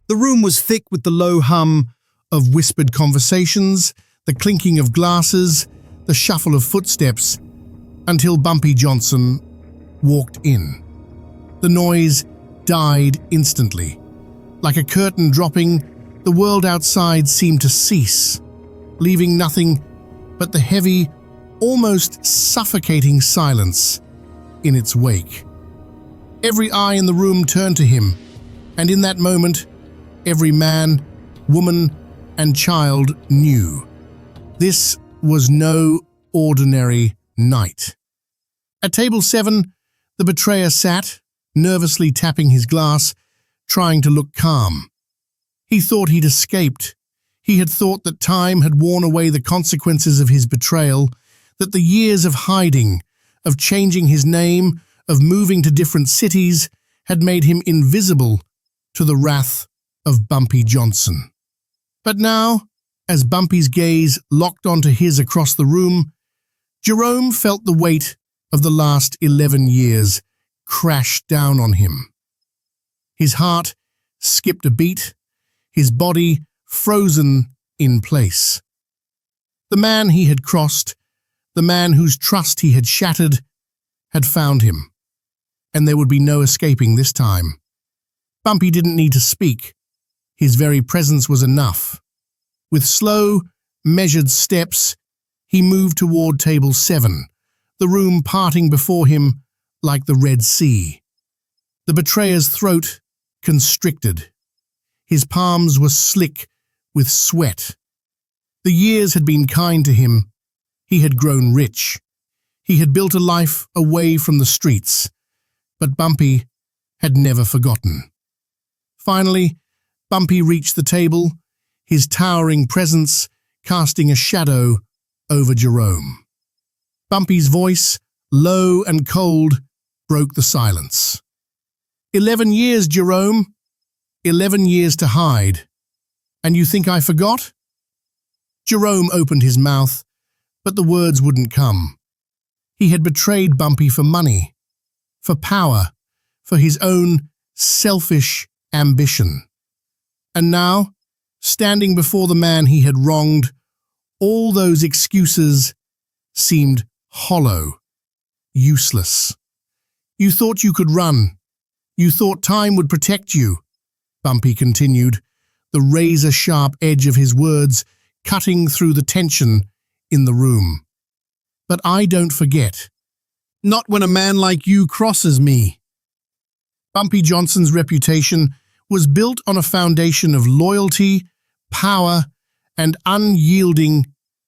The room was thick with the low hum of whispered conversations, the clinking of glasses, the shuffle of footsteps, until Bumpy Johnson walked in. The noise died instantly. Like a curtain dropping, the world outside seemed to cease, leaving nothing but the heavy, almost suffocating silence in its wake. Every eye in the room turned to him, and in that moment, every man, woman, and child knew. This was no ordinary night. At table 7, the betrayer sat, nervously tapping his glass, trying to look calm. He thought he'd escaped. He had thought that time had worn away the consequences of his betrayal, that the years of hiding, of changing his name, of moving to different cities, had made him invisible to the wrath of Bumpy Johnson. But now, as Bumpy's gaze locked onto his across the room, Jerome felt the weight of the last 11 years crash down on him. His heart skipped a beat, his body frozen in place. The man he had crossed, the man whose trust he had shattered, had found him, and there would be no escaping this time. Bumpy didn't need to speak. His very presence was enough. With slow, measured steps, he moved toward table 7, the room parting before him like the Red Sea. The betrayer's throat constricted. His palms were slick with sweat. The years had been kind to him. He had grown rich. He had built a life away from the streets. But Bumpy had never forgotten. Finally, Bumpy reached the table, his towering presence casting a shadow over Jerome. Bumpy's voice, low and cold, broke the silence. 11 years, Jerome. 11 years to hide. And you think I forgot? Jerome opened his mouth, but the words wouldn't come. He had betrayed Bumpy for money, for power, for his own selfish ambition. And now, standing before the man he had wronged, all those excuses seemed hollow, useless. You thought you could run. You thought time would protect you, Bumpy continued, the razor-sharp edge of his words cutting through the tension in the room. But I don't forget. Not when a man like you crosses me. Bumpy Johnson's reputation was built on a foundation of loyalty, power, and unyielding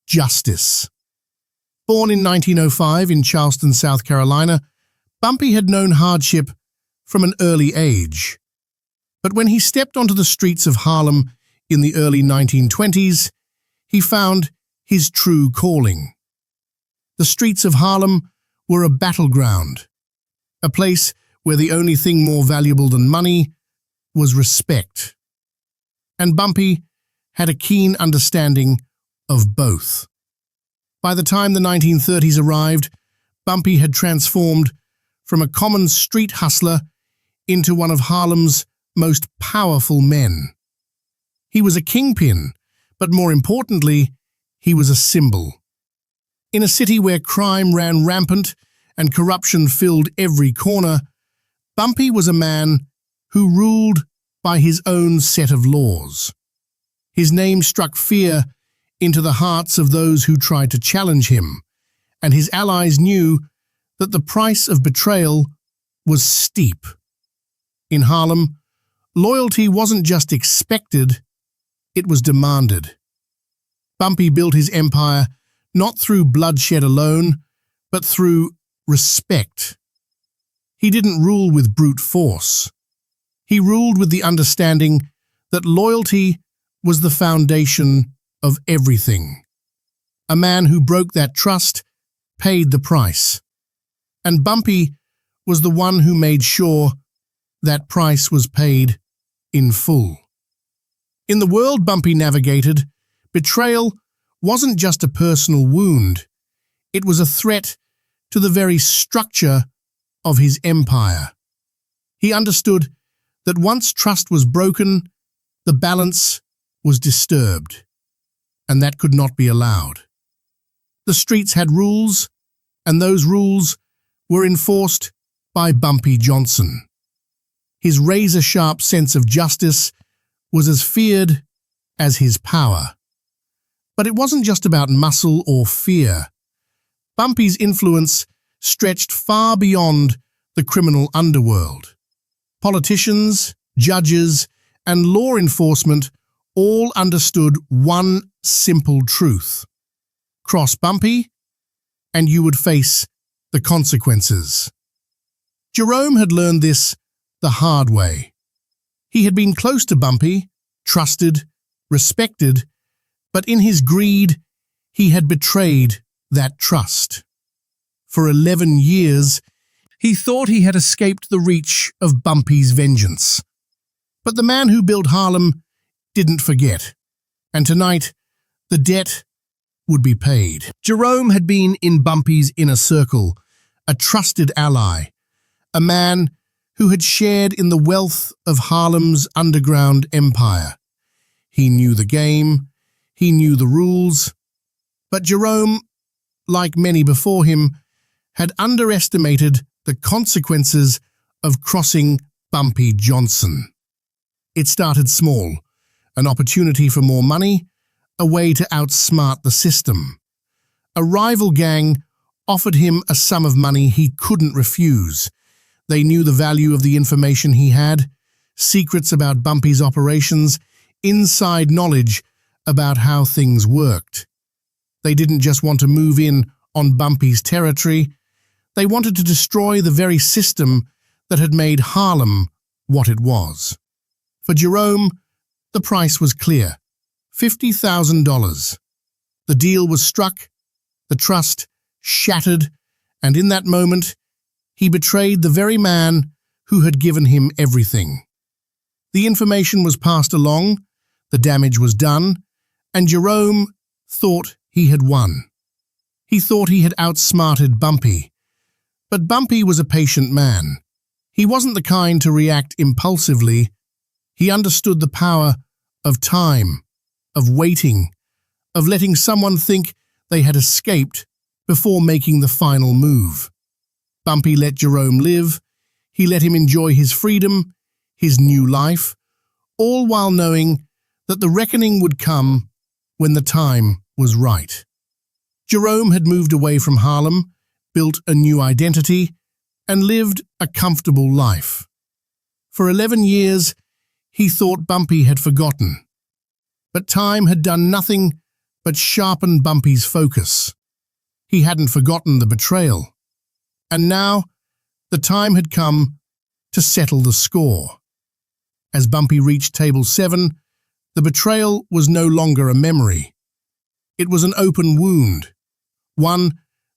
justice. Born in 1905 in Charleston, South Carolina, Bumpy had known hardship from an early age. But when he stepped onto the streets of Harlem in the early 1920s, he found his true calling. The streets of Harlem were a battleground, a place where the only thing more valuable than money was respect. And Bumpy had a keen understanding of both. By the time the 1930s arrived, Bumpy had transformed from a common street hustler into one of Harlem's most powerful men. He was a kingpin, but more importantly, he was a symbol. In a city where crime ran rampant and corruption filled every corner, Bumpy was a man who ruled by his own set of laws. His name struck fear into the hearts of those who tried to challenge him, and his allies knew that the price of betrayal was steep. In Harlem, loyalty wasn't just expected, it was demanded. Bumpy built his empire not through bloodshed alone, but through respect. He didn't rule with brute force. He ruled with the understanding that loyalty was the foundation of everything. A man who broke that trust paid the price. And Bumpy was the one who made sure that price was paid in full. In the world Bumpy navigated, betrayal wasn't just a personal wound. It was a threat to the very structure of his empire. He understood that once trust was broken, The balance was disturbed, and that could not be allowed. The streets had rules, and those rules were enforced by Bumpy Johnson. His razor-sharp sense of justice was as feared as his power. But it wasn't just about muscle or fear. Bumpy's influence stretched far beyond the criminal underworld. Politicians, judges, and law enforcement all understood one simple truth. Cross Bumpy, and you would face the consequences. Jerome had learned this the hard way. He had been close to Bumpy, trusted, respected, but in his greed, he had betrayed that trust. For 11 years, he thought he had escaped the reach of Bumpy's vengeance. But the man who built Harlem didn't forget, and tonight, the debt would be paid. Jerome had been in Bumpy's inner circle, a trusted ally, a man who had shared in the wealth of Harlem's underground empire. He knew the game, he knew the rules, but Jerome, like many before him, had underestimated the consequences of crossing Bumpy Johnson. It started small, an opportunity for more money, a way to outsmart the system. A rival gang offered him a sum of money he couldn't refuse. They knew the value of the information he had, secrets about Bumpy's operations, inside knowledge about how things worked. They didn't just want to move in on Bumpy's territory, they wanted to destroy the very system that had made Harlem what it was. For Jerome, the price was clear: $50,000. The deal was struck, the trust shattered, and in that moment, he betrayed the very man who had given him everything. The information was passed along, the damage was done, and Jerome thought he had won. He thought he had outsmarted Bumpy. But Bumpy was a patient man. He wasn't the kind to react impulsively. He understood the power of time, of waiting, of letting someone think they had escaped before making the final move. Bumpy let Jerome live. He let him enjoy his freedom, his new life, all while knowing that the reckoning would come when the time was right. Jerome had moved away from Harlem, built a new identity, and lived a comfortable life. For 11 years, he thought Bumpy had forgotten. But time had done nothing but sharpen Bumpy's focus. He hadn't forgotten the betrayal. And now, the time had come to settle the score. As Bumpy reached table 7, the betrayal was no longer a memory. It was an open wound, one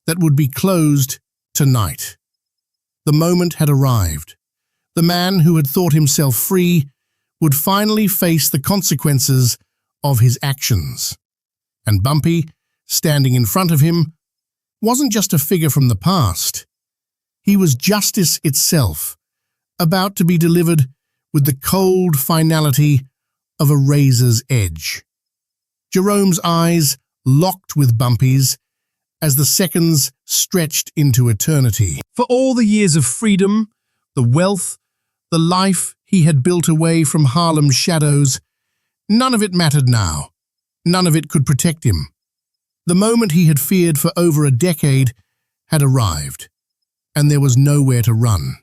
that would be closed tonight. The moment had arrived. The man who had thought himself free would finally face the consequences of his actions. And Bumpy, standing in front of him, wasn't just a figure from the past. He was justice itself, about to be delivered with the cold finality of a razor's edge. Jerome's eyes locked with Bumpy's as the seconds stretched into eternity. For all the years of freedom, the wealth, the life he had built away from Harlem's shadows, none of it mattered now. None of it could protect him. The moment he had feared for over a decade had arrived, and there was nowhere to run.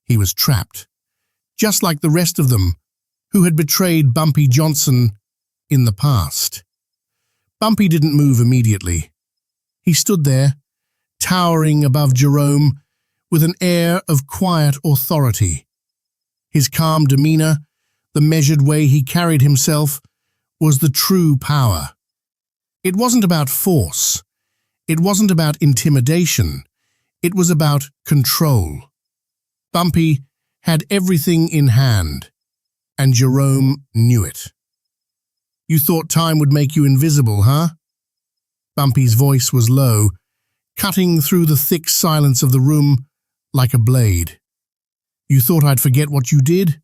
He was trapped, just like the rest of them who had betrayed Bumpy Johnson in the past. Bumpy didn't move immediately. He stood there, towering above Jerome, with an air of quiet authority. His calm demeanor, the measured way he carried himself, was the true power. It wasn't about force. It wasn't about intimidation. It was about control. Bumpy had everything in hand, and Jerome knew it. "You thought time would make you invisible, huh?" Bumpy's voice was low, cutting through the thick silence of the room like a blade. "You thought I'd forget what you did?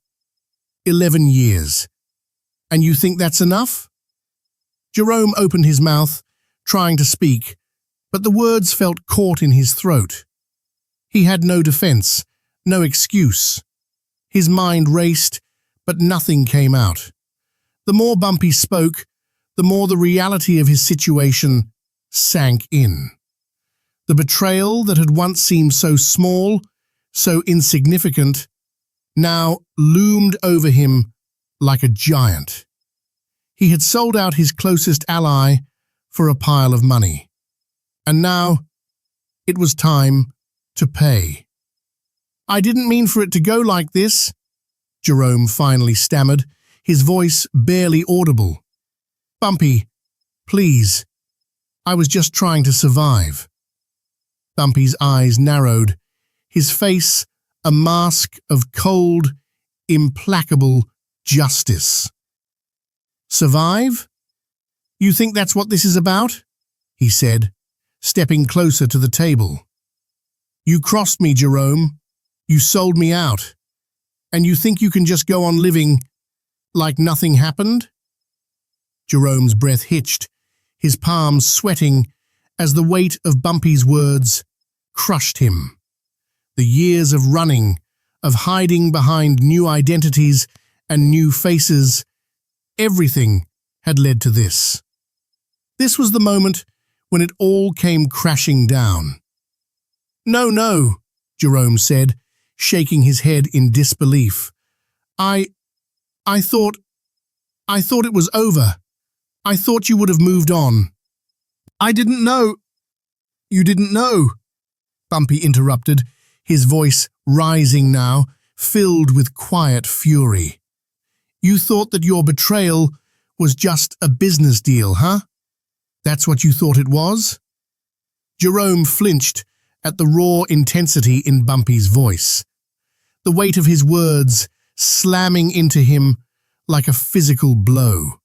11 years. And you think that's enough? Jerome opened his mouth, trying to speak, but the words felt caught in his throat. He had no defense, no excuse. His mind raced, but nothing came out. The more Bumpy spoke, the more the reality of his situation sank in. The betrayal that had once seemed so small, so insignificant, now loomed over him like a giant. He had sold out his closest ally for a pile of money. And now it was time to pay. "I didn't mean for it to go like this," Jerome finally stammered, his voice barely audible. "Bumpy, please. I was just trying to survive." Bumpy's eyes narrowed, his face a mask of cold, implacable justice. "Survive? You think that's what this is about?" he said, stepping closer to the table. "You crossed me, Jerome. You sold me out. And you think you can just go on living like nothing happened?" Jerome's breath hitched, his palms sweating as the weight of Bumpy's words crushed him. The years of running, of hiding behind new identities and new faces, everything had led to this. This was the moment when it all came crashing down. No, Jerome said, shaking his head in disbelief. I thought it was over. I thought you would have moved on." "I didn't know." "You didn't know," Bumpy interrupted, his voice rising now, filled with quiet fury. "You thought that your betrayal was just a business deal, huh? That's what you thought it was?" Jerome flinched at the raw intensity in Bumpy's voice, the weight of his words slamming into him like a physical blow.